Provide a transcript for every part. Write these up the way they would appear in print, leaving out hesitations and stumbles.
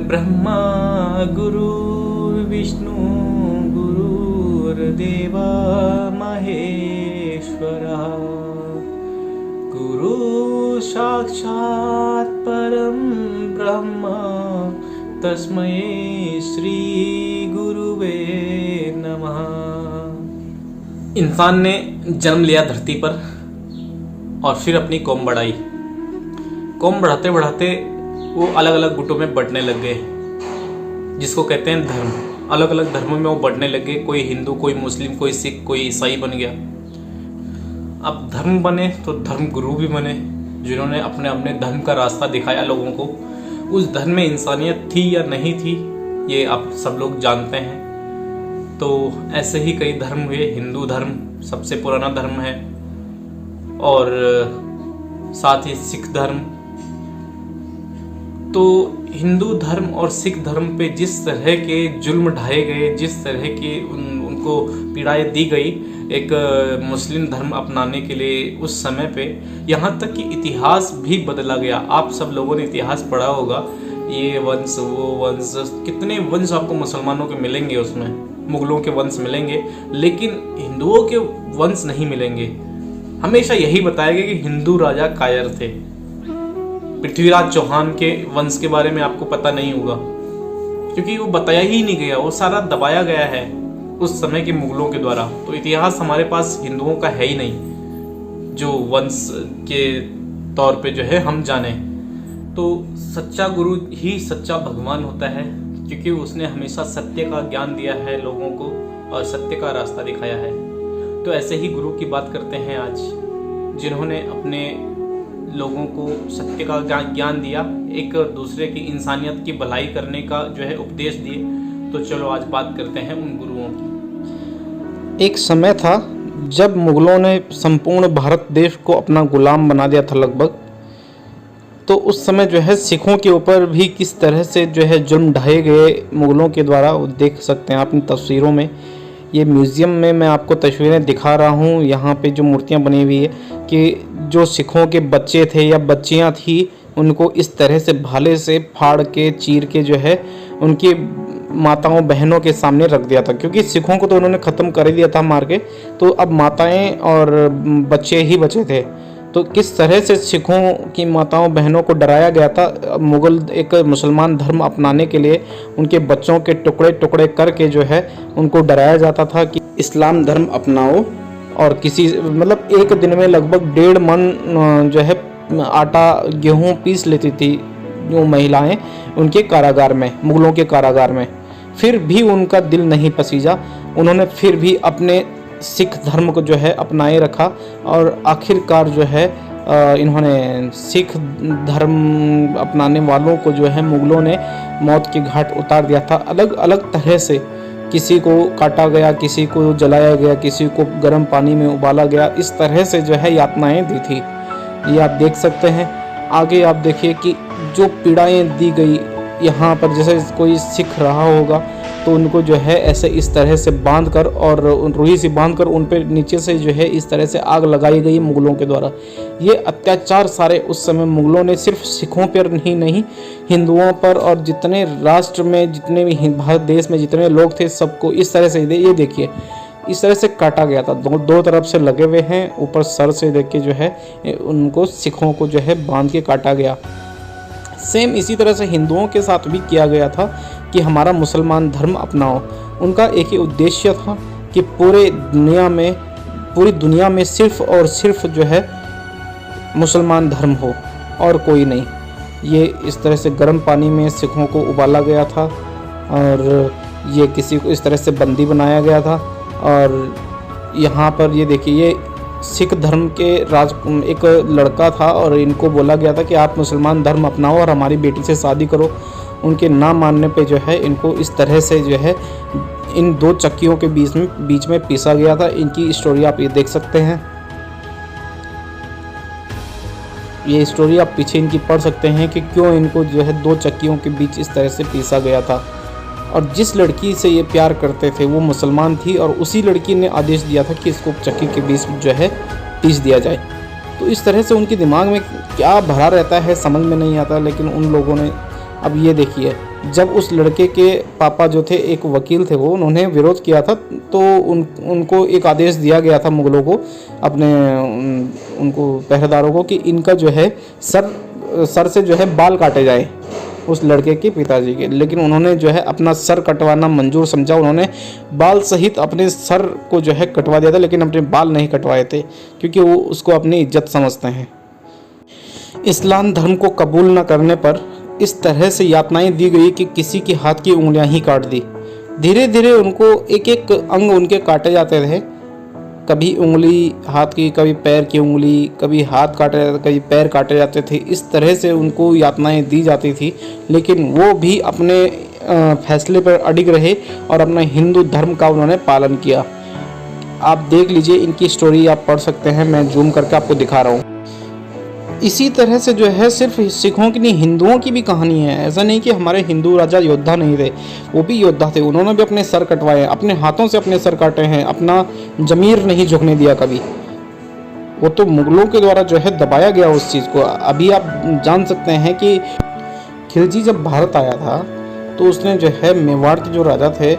ब्रह्मा गुरु विष्णु गुरुर्देवा महेश्वरा गुरु साक्षात् परम ब्रह्म तस्मै श्री गुरुवे नमः। इंसान ने जन्म लिया धरती पर और फिर अपनी कौम बढ़ाई। कौम बढ़ाते बढ़ाते वो अलग अलग गुटों में बढ़ने लग गए, जिसको कहते हैं धर्म। अलग अलग धर्मों में वो बढ़ने लग गए। कोई हिंदू, कोई मुस्लिम, कोई सिख, कोई ईसाई बन गया। अब धर्म बने तो धर्म गुरु भी बने, जिन्होंने अपने अपने धर्म का रास्ता दिखाया लोगों को। उस धर्म में इंसानियत थी या नहीं थी, ये आप सब लोग जानते हैं। तो ऐसे ही कई धर्म हुए। हिंदू धर्म सबसे पुराना धर्म है, और साथ ही सिख धर्म। तो हिंदू धर्म और सिख धर्म पे जिस तरह के जुल्म ढाए गए, जिस तरह की उनको पीड़ाएं दी गई एक मुस्लिम धर्म अपनाने के लिए उस समय पे, यहाँ तक कि इतिहास भी बदला गया। आप सब लोगों ने इतिहास पढ़ा होगा, ये वंश वो वंश, कितने वंश आपको मुसलमानों के मिलेंगे। उसमें मुगलों के वंश मिलेंगे, लेकिन हिंदुओं के वंश नहीं मिलेंगे। हमेशा यही बताया गया कि हिंदू राजा कायर थे। पृथ्वीराज चौहान के वंश के बारे में आपको पता नहीं होगा, क्योंकि वो बताया ही नहीं गया, वो सारा दबाया गया है उस समय के मुगलों के द्वारा। तो इतिहास हमारे पास हिंदुओं का है ही नहीं, जो वंश के तौर पे जो है हम जाने। तो सच्चा गुरु ही सच्चा भगवान होता है, क्योंकि उसने हमेशा सत्य का ज्ञान दिया है लोगों को और सत्य का रास्ता दिखाया है। तो ऐसे ही गुरु की बात करते हैं आज, जिन्होंने अपने लोगों को सत्य का ज्ञान दिया, एक दूसरे की इंसानियत की भलाई करने का जो है उपदेश दिए। तो चलो आज बात करते हैं उन गुरुओं की। एक समय था जब मुगलों ने संपूर्ण भारत देश को अपना गुलाम बना दिया था लगभग। तो उस समय जो है सिखों के ऊपर भी किस तरह से जो है जुल्म ढाए गए मुगलों के द्वारा, वो देख सकते हैं आप इन तस्वीरों में। ये म्यूज़ियम में मैं आपको तस्वीरें दिखा रहा हूँ। यहाँ पे जो मूर्तियाँ बनी हुई है कि जो सिखों के बच्चे थे या बच्चियाँ थी, उनको इस तरह से भाले से फाड़ के चीर के जो है उनकी माताओं बहनों के सामने रख दिया था, क्योंकि सिखों को तो उन्होंने ख़त्म कर ही दिया था मार के। तो अब माताएं और बच्चे ही बचे थे। तो किस तरह से सिखों की माताओं बहनों को डराया गया था। मुगल एक मुसलमान धर्म अपनाने के लिए उनके बच्चों के टुकड़े टुकड़े करके जो है उनको डराया जाता था कि इस्लाम धर्म अपनाओ। और किसी मतलब एक दिन में लगभग 1.5 मन जो है आटा गेहूँ पीस लेती थी जो महिलाएं उनके कारागार में, मुगलों के कारागार में। फिर भी उनका दिल नहीं पसीजा। उन्होंने फिर भी अपने सिख धर्म को जो है अपनाए रखा, और आखिरकार जो है इन्होंने सिख धर्म अपनाने वालों को जो है मुगलों ने मौत के घाट उतार दिया था। अलग अलग तरह से किसी को काटा गया, किसी को जलाया गया, किसी को गर्म पानी में उबाला गया। इस तरह से जो है यातनाएं दी थी। ये आप देख सकते हैं। आगे आप देखिए कि जो पीड़ाएं दी गई यहाँ पर, जैसे कोई सिख रहा होगा तो उनको जो है ऐसे इस तरह से बांध कर और रुई से बांध कर उन पर नीचे से जो है इस तरह से आग लगाई गई मुगलों के द्वारा। ये अत्याचार सारे उस समय मुगलों ने सिर्फ सिखों पर ही नहीं, हिंदुओं पर और जितने राष्ट्र में, जितने भी भारत देश में जितने लोग थे, सबको इस तरह से ये देखिए इस तरह से काटा गया था। दो तरफ से लगे हुए हैं, ऊपर सर से देख के जो है उनको सिखों को जो है बांध के काटा गया। सेम इसी तरह से हिंदुओं के साथ भी किया गया था कि हमारा मुसलमान धर्म अपनाओ। उनका एक ही उद्देश्य था कि पूरी दुनिया में सिर्फ और सिर्फ जो है मुसलमान धर्म हो और कोई नहीं। ये इस तरह से गर्म पानी में सिखों को उबाला गया था, और ये किसी को इस तरह से बंदी बनाया गया था। और यहाँ पर ये देखिए, ये सिख धर्म के एक लड़का था, और इनको बोला गया था कि आप मुसलमान धर्म अपनाओ और हमारी बेटी से शादी करो। उनके ना मानने पे जो है इनको इस तरह से जो है इन 2 चक्कियों के बीच में पीसा गया था। इनकी स्टोरी आप ये देख सकते हैं। ये स्टोरी आप पीछे इनकी पढ़ सकते हैं कि क्यों इनको जो है 2 चक्कियों के बीच इस तरह से पीसा गया था। और जिस लड़की से ये प्यार करते थे वो मुसलमान थी, और उसी लड़की ने आदेश दिया था कि इसको चक्की के बीच जो है पीस दिया जाए। तो इस तरह से उनके दिमाग में क्या भरा रहता है समझ में नहीं आता। लेकिन उन लोगों ने, अब ये देखिए जब उस लड़के के पापा जो थे एक वकील थे, वो उन्होंने विरोध किया था, तो उनको एक आदेश दिया गया था मुग़लों को, अपने उनको पहरेदारों को, कि इनका जो है सर से जो है बाल काटे जाए उस लड़के के पिताजी के। लेकिन उन्होंने जो है अपना सर कटवाना मंजूर समझा, उन्होंने बाल सहित अपने सर को जो है कटवा दिया था, लेकिन अपने बाल नहीं कटवाए थे, क्योंकि वो उसको अपनी इज्जत समझते हैं। इस्लाम धर्म को कबूल न करने पर इस तरह से यातनाएं दी गई कि किसी के हाथ की उंगलियां ही काट दी। धीरे धीरे उनको एक एक अंग उनके काटे जाते थे, कभी उंगली हाथ की, कभी पैर की उंगली, कभी हाथ काटे जाते, कभी पैर काटे जाते थे। इस तरह से उनको यातनाएं दी जाती थी, लेकिन वो भी अपने फैसले पर अडिग रहे और अपना हिंदू धर्म का उन्होंने पालन किया। आप देख लीजिए, इनकी स्टोरी आप पढ़ सकते हैं, मैं जूम करके आपको दिखा रहा हूँ। इसी तरह से जो है सिर्फ सिखों की नहीं, हिंदुओं की भी कहानी है। ऐसा नहीं कि हमारे हिंदू राजा योद्धा नहीं थे, वो भी योद्धा थे, उन्होंने भी अपने सर कटवाए, अपने हाथों से अपने सर काटे हैं, अपना ज़मीर नहीं झुकने दिया कभी। वो तो मुग़लों के द्वारा जो है दबाया गया उस चीज़ को। अभी आप जान सकते हैं कि खिलजी जब भारत आया था, तो उसने जो है मेवाड़ के जो राजा थे,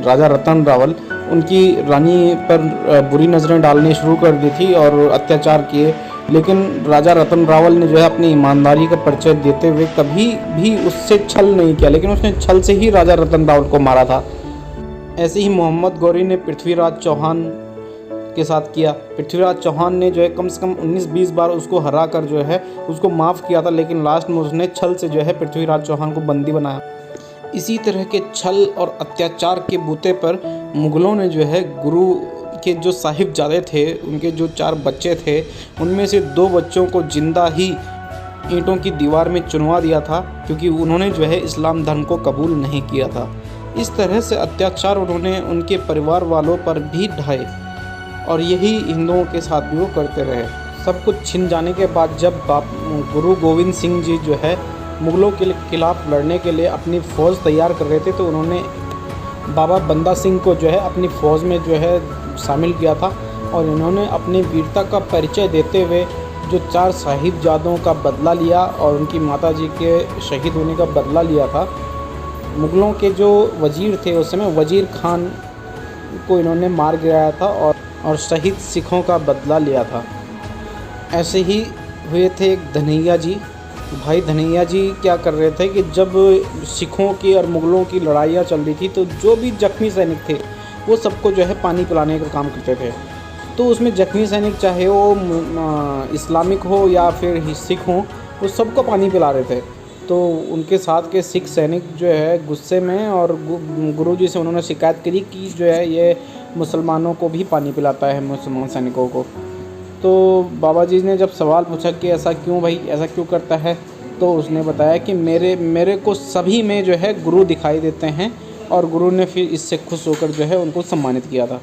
राजा रतन रावल, उनकी रानी पर बुरी नज़रें डालनी शुरू कर दी थी और अत्याचार किए। लेकिन राजा रतन रावल ने जो है अपनी ईमानदारी का परिचय देते हुए कभी भी उससे छल नहीं किया, लेकिन उसने छल से ही राजा रतन रावल को मारा था। ऐसे ही मोहम्मद गौरी ने पृथ्वीराज चौहान के साथ किया। पृथ्वीराज चौहान ने जो है कम से कम 19-20 बार उसको हरा कर जो है उसको माफ़ किया था, लेकिन लास्ट में उसने छल से जो है पृथ्वीराज चौहान को बंदी बनाया। इसी तरह के छल और अत्याचार के बूते पर मुग़लों ने जो है गुरु के जो साहिबजादे थे, उनके जो 4 बच्चे थे, उनमें से 2 बच्चों को जिंदा ही ईंटों की दीवार में चुनवा दिया था, क्योंकि उन्होंने जो है इस्लाम धर्म को कबूल नहीं किया था। इस तरह से अत्याचार उन्होंने उनके परिवार वालों पर भी ढाए, और यही हिंदुओं के साथ भी वो करते रहे। सब कुछ छिन जाने के बाद जब गुरु गोविंद सिंह जी जो है मुग़लों के खिलाफ़ लड़ने के लिए अपनी फ़ौज तैयार कर रहे थे, तो उन्होंने बाबा बंदा सिंह को जो है अपनी फ़ौज में जो है शामिल किया था, और इन्होंने अपनी वीरता का परिचय देते हुए जो 4 साहिबजादों का बदला लिया और उनकी माताजी के शहीद होने का बदला लिया था। मुग़लों के जो वज़ीर थे उस समय, वज़ीर खान को इन्होंने मार गिराया था और शहीद सिखों का बदला लिया था। ऐसे ही हुए थे एक धनैया जी। भाई धनैया जी क्या कर रहे थे कि जब सिखों की और मुग़लों की लड़ाइयाँ चल रही थी, तो जो भी जख्मी सैनिक थे वो सबको जो है पानी पिलाने का काम करते थे। तो उसमें जख्मी सैनिक चाहे वो इस्लामिक हो या फिर सिख हो, वो सबको पानी पिला रहे थे। तो उनके साथ के सिख सैनिक जो है गुस्से में और गुरुजी से उन्होंने शिकायत करी कि जो है ये मुसलमानों को भी पानी पिलाता है, मुसलमान सैनिकों को। तो बाबा जी ने जब सवाल पूछा कि ऐसा क्यों भाई, ऐसा क्यों करता है, तो उसने बताया कि मेरे को सभी में जो है गुरु दिखाई देते हैं, और गुरु ने फिर इससे खुश होकर जो है उनको सम्मानित किया था।